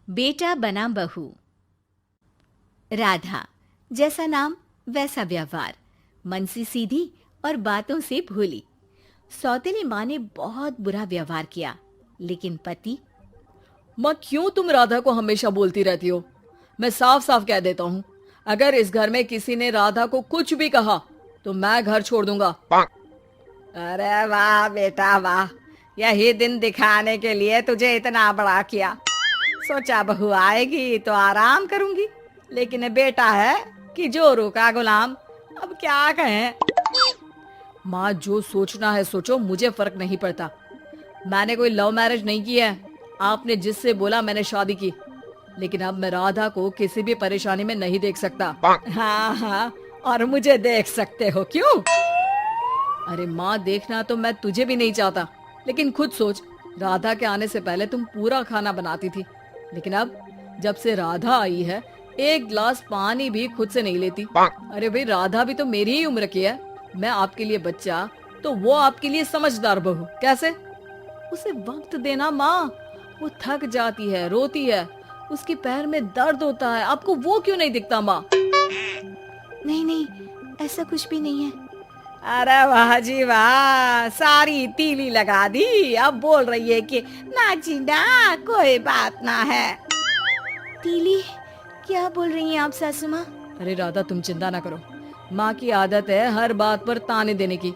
बेटा बना बहू। राधा, जैसा नाम वैसा व्यवहार, मन से सीधी और बातों से भोली। सौतेली माँ ने बहुत बुरा व्यवहार किया, लेकिन पति। माँ, क्यों तुम राधा को हमेशा बोलती रहती हो? मैं साफ साफ कह देता हूँ, अगर इस घर में किसी ने राधा को कुछ भी कहा तो मैं घर छोड़ दूंगा। अरे वाह बेटा वाह, यही दिन दिखाने के लिए तुझे इतना बड़ा किया। सोचा बहू आएगी तो आराम करूंगी, लेकिन बेटा है कि जोरू का गुलाम। अब क्या कहें। माँ, जो सोचना है सोचो, मुझे फर्क नहीं पड़ता। मैंने कोई लव मैरिज नहीं की है। आपने जिससे बोला मैंने शादी की, लेकिन अब मैं राधा को किसी भी परेशानी में नहीं देख सकता। हाँ हाँ, और मुझे देख सकते हो क्यों? अरे माँ, देखना तो मैं तुझे भी नहीं चाहता, लेकिन खुद सोच, राधा के आने से पहले तुम पूरा खाना बनाती थी, लेकिन अब जब से राधा आई है एक गिलास पानी भी खुद से नहीं लेती। अरे भाई, राधा भी तो मेरी ही उम्र की है। मैं आपके लिए बच्चा तो वो आपके लिए समझदार बहू। कैसे? उसे वक्त देना माँ। वो थक जाती है, रोती है, उसके पैर में दर्द होता है। आपको वो क्यों नहीं दिखता माँ? नहीं नहीं, ऐसा कुछ भी नहीं है। अरे वाह जी वाह, सारी तीली लगा दी। अब बोल रही है कि ना जी ना, कोई बात ना है। तीली? क्या बोल रही हैं आप सासू माँ? अरे राधा, तुम चिंता ना करो। माँ की आदत है हर बात पर ताने देने की।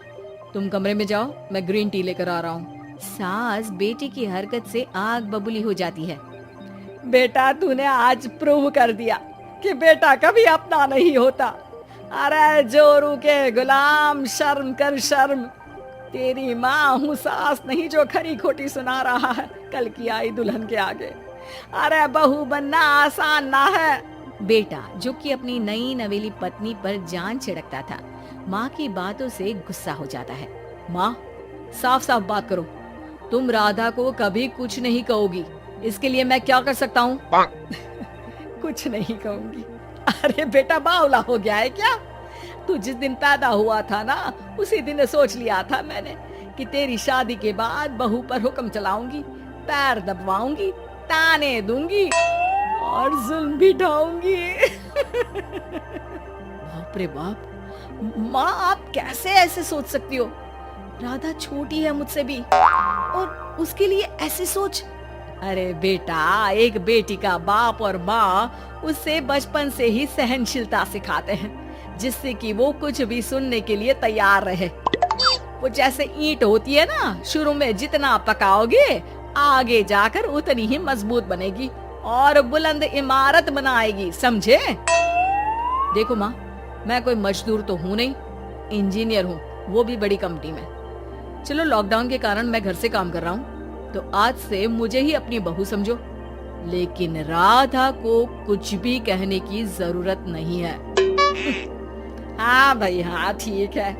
तुम कमरे में जाओ, मैं ग्रीन टी लेकर आ रहा हूँ। सास बेटी की हरकत से आग बबूली हो जाती है। बेटा, तूने आज प्रूव कर दिया कि बेटा कभी अपना नहीं होता। अरे जोरू के गुलाम, शर्म कर शर्म। तेरी माँ हूँ, सास नहीं जो खरी खोटी सुना रहा है कल की आई दुल्हन के आगे। अरे बहू बनना आसान ना है। बेटा, जो कि अपनी नई नवेली पत्नी पर जान छिड़कता था, माँ की बातों से गुस्सा हो जाता है। माँ, साफ साफ बात करो। तुम राधा को कभी कुछ नहीं कहोगी, इसके लिए मैं क्या कर सकता हूँ? कुछ नहीं कहूंगी। अरे बेटा, बावला हो गया है क्या? तू जिस दिन पैदा हुआ था ना, उसी दिन सोच लिया था मैंने कि तेरी शादी के बाद बहू पर हुक्म चलाऊंगी, पैर दबवाऊंगी, ताने दूंगी और जुल्म भी ढाऊंगी। बाप रे बाप! माँ, आप कैसे ऐसे सोच सकती हो? राधा छोटी है मुझसे भी, और उसके लिए ऐसे सोच। अरे बेटा, एक बेटी का बाप और माँ उससे बचपन से ही सहनशीलता सिखाते हैं, जिससे कि वो कुछ भी सुनने के लिए तैयार रहे। वो जैसे ईंट होती है ना, शुरू में जितना पकाओगे आगे जाकर उतनी ही मजबूत बनेगी और बुलंद इमारत बनाएगी, समझे? देखो माँ, मैं कोई मजदूर तो हूँ नहीं, इंजीनियर हूँ, वो भी बड़ी कंपनी में। चलो, लॉकडाउन के कारण मैं घर से काम कर रहा हूँ, तो आज से मुझे ही अपनी बहू समझो, लेकिन राधा को कुछ भी कहने की जरूरत नहीं है। हाँ भाई हाँ, ठीक है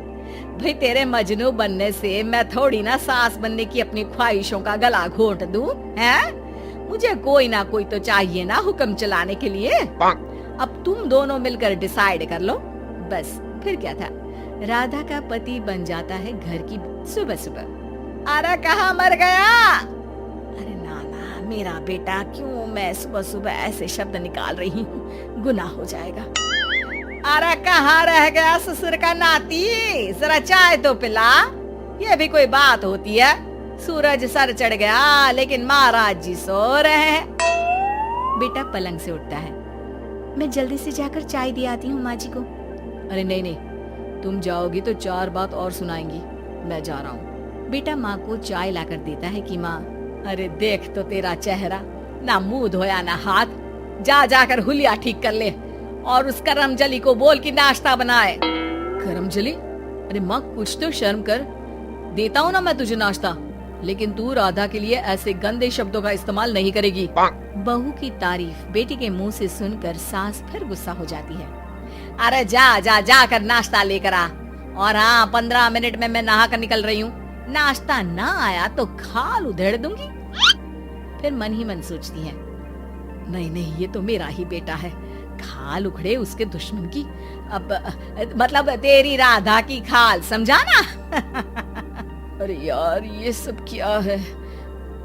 भाई। तेरे मजनू बनने से मैं थोड़ी ना सास बनने की अपनी ख्वाहिशों का गला घोंट दूं, हैं? मुझे कोई ना कोई तो चाहिए ना हुक्म चलाने के लिए। अब तुम दोनों मिलकर डिसाइड कर लो, बस। फिर क्या था, राधा का पति बन जाता है घर की सुबह सुबह। अरे कहाँ मर गया? अरे नाना, मेरा बेटा, क्यों मैं सुबह सुबह ऐसे शब्द निकाल रही हूँ? गुनाह हो जाएगा। अरे कहाँ रह गया ससुर का नाती? जरा चाय तो पिला। ये भी कोई बात होती है? सूरज सर चढ़ गया, लेकिन महाराज जी सो रहे हैं। बेटा पलंग से उठता है। मैं जल्दी से जाकर चाय दे आती हूँ माँ जी को। अरे नहीं नहीं, तुम जाओगी तो 4 बात और सुनाएंगी। मैं जा रहा हूँ। बेटा माँ को चाय लाकर देता है कि माँ। अरे देख तो तेरा चेहरा, ना मुंह धोया ना हाथ। जा जाकर हुलिया ठीक कर ले और उस करमजली को बोल कि नाश्ता बनाए। करमजली? अरे माँ, कुछ तो शर्म कर। देता हूँ ना मैं तुझे नाश्ता, लेकिन तू राधा के लिए ऐसे गंदे शब्दों का इस्तेमाल नहीं करेगी। बहू की तारीफ बेटी के मुंह से सुनकर सास फिर गुस्सा हो जाती है। अरे जा जा जाकर नाश्ता लेकर आ। और हाँ, 15 मिनट में मैं नहा कर निकल रही हूँ। नाश्ता ना आया तो खाल उधेड़ दूंगी। फिर मन ही मन सोचती है, नहीं नहीं, ये तो मेरा ही बेटा है। खाल उखड़े उसके दुश्मन की। अब मतलब तेरी राधा की खाल, समझा ना? अरे यार, ये सब क्या है?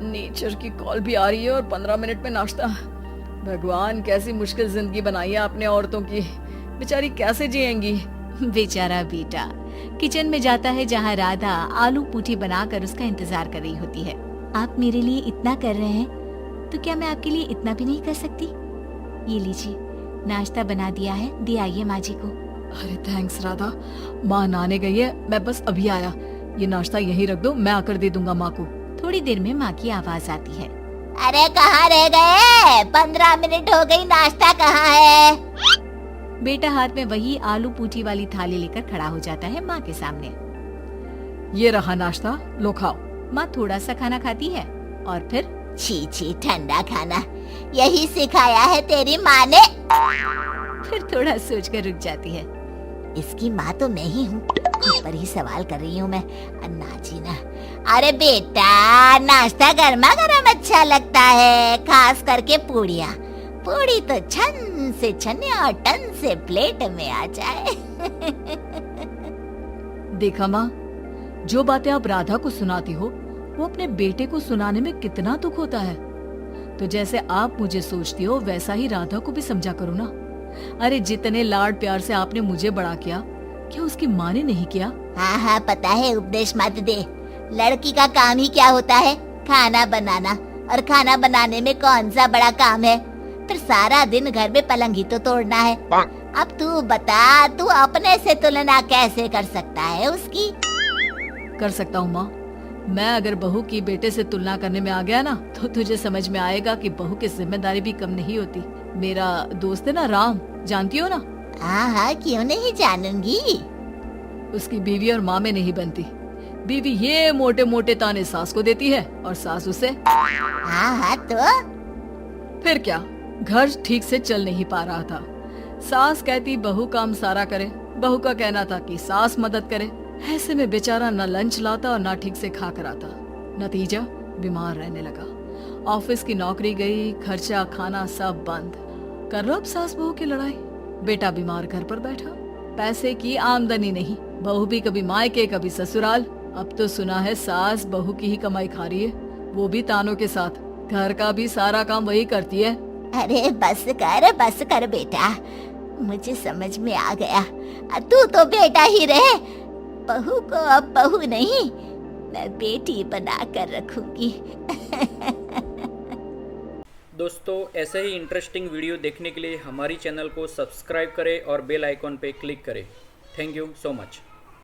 नेचर की कॉल भी आ रही है और 15 मिनट में नाश्ता। भगवान, कैसी मुश्किल जिंदगी बनाई है आपने औरतों की, बेचारी कैसे जिएंगी। बेचारा बेटा किचन में जाता है जहाँ राधा आलू पूठी बनाकर उसका इंतजार कर रही होती है। आप मेरे लिए इतना कर रहे हैं तो क्या मैं आपके लिए इतना भी नहीं कर सकती? ये लीजिए, नाश्ता बना दिया है, दे आइए माँ जी को। अरे थैंक्स राधा, माँ नहाने गई है, मैं बस अभी आया। ये नाश्ता यहीं रख दो, मैं आकर दे दूंगा माँ को। थोड़ी देर में माँ की आवाज आती है। अरे कहाँ रह गए? 15 मिनट हो गई, नाश्ता कहाँ है? बेटा हाथ में वही आलू पूठी वाली थाली लेकर खड़ा हो जाता है माँ के सामने। ये रहा नाश्ता, लो खाओ। माँ थोड़ा सा खाना खाती है और फिर छी छी, ठंडा खाना, यही सिखाया है तेरी माँ ने? फिर थोड़ा सोचकर रुक जाती है। इसकी माँ तो मैं ही हूँ, खुद पर ही सवाल कर रही हूँ मैं। अन्ना जी ना, अरे बेटा नाश्ता गर्मा गर्म अच्छा लगता है, खास करके पूड़ियाँ। पूड़ी तो छन से छने और टन से प्लेट में आ जाए। देखा माँ, जो बातें आप राधा को सुनाती हो वो अपने बेटे को सुनाने में कितना दुख होता है। तो जैसे आप मुझे सोचती हो वैसा ही राधा को भी समझा करो ना। अरे जितने लाड प्यार से आपने मुझे बड़ा किया, क्या उसकी माँ ने नहीं किया? हाँ हाँ पता है, उपदेश मत दे। लड़की का काम ही क्या होता है? खाना बनाना। और खाना बनाने में कौन सा बड़ा काम है? फिर सारा दिन घर में पलंग ही तो तोड़ना है। अब तू बता, तू अपने से तुलना कैसे कर सकता है उसकी? कर सकता हूँ माँ। मैं अगर बहू की बेटे से तुलना करने में आ गया ना, तो तुझे समझ में आएगा कि बहू की जिम्मेदारी भी कम नहीं होती। मेरा दोस्त है ना राम, जानती हो ना? हाँ हाँ, क्यों नहीं जानूंगी। उसकी बीवी और माँ में नहीं बनती। बीवी ये मोटे मोटे ताने सास को देती है और सास उसे। हाँ हाँ तो फिर क्या, घर ठीक से चल नहीं पा रहा था। सास कहती बहू काम सारा करे, बहू का कहना था कि सास मदद करे। ऐसे में बेचारा न लंच लाता और न ठीक से खा कर आता। नतीजा, बीमार रहने लगा। ऑफिस की नौकरी गई, खर्चा खाना सब बंद। कर लो अब सास बहू की लड़ाई। बेटा बीमार घर पर बैठा, पैसे की आमदनी नहीं, बहू भी कभी मायके कभी ससुराल। अब तो सुना है सास बहू की ही कमाई खा रही है, वो भी तानों के साथ। घर का भी सारा काम वही करती है। अरे बस कर बेटा, मुझे समझ में आ गया। तू तो बेटा ही रहे, बहू को अब बहू नहीं, मैं बेटी बना कर रखूंगी। दोस्तों, ऐसे ही इंटरेस्टिंग वीडियो देखने के लिए हमारी चैनल को सब्सक्राइब करें और बेल आइकॉन पे क्लिक करें। Thank you so much.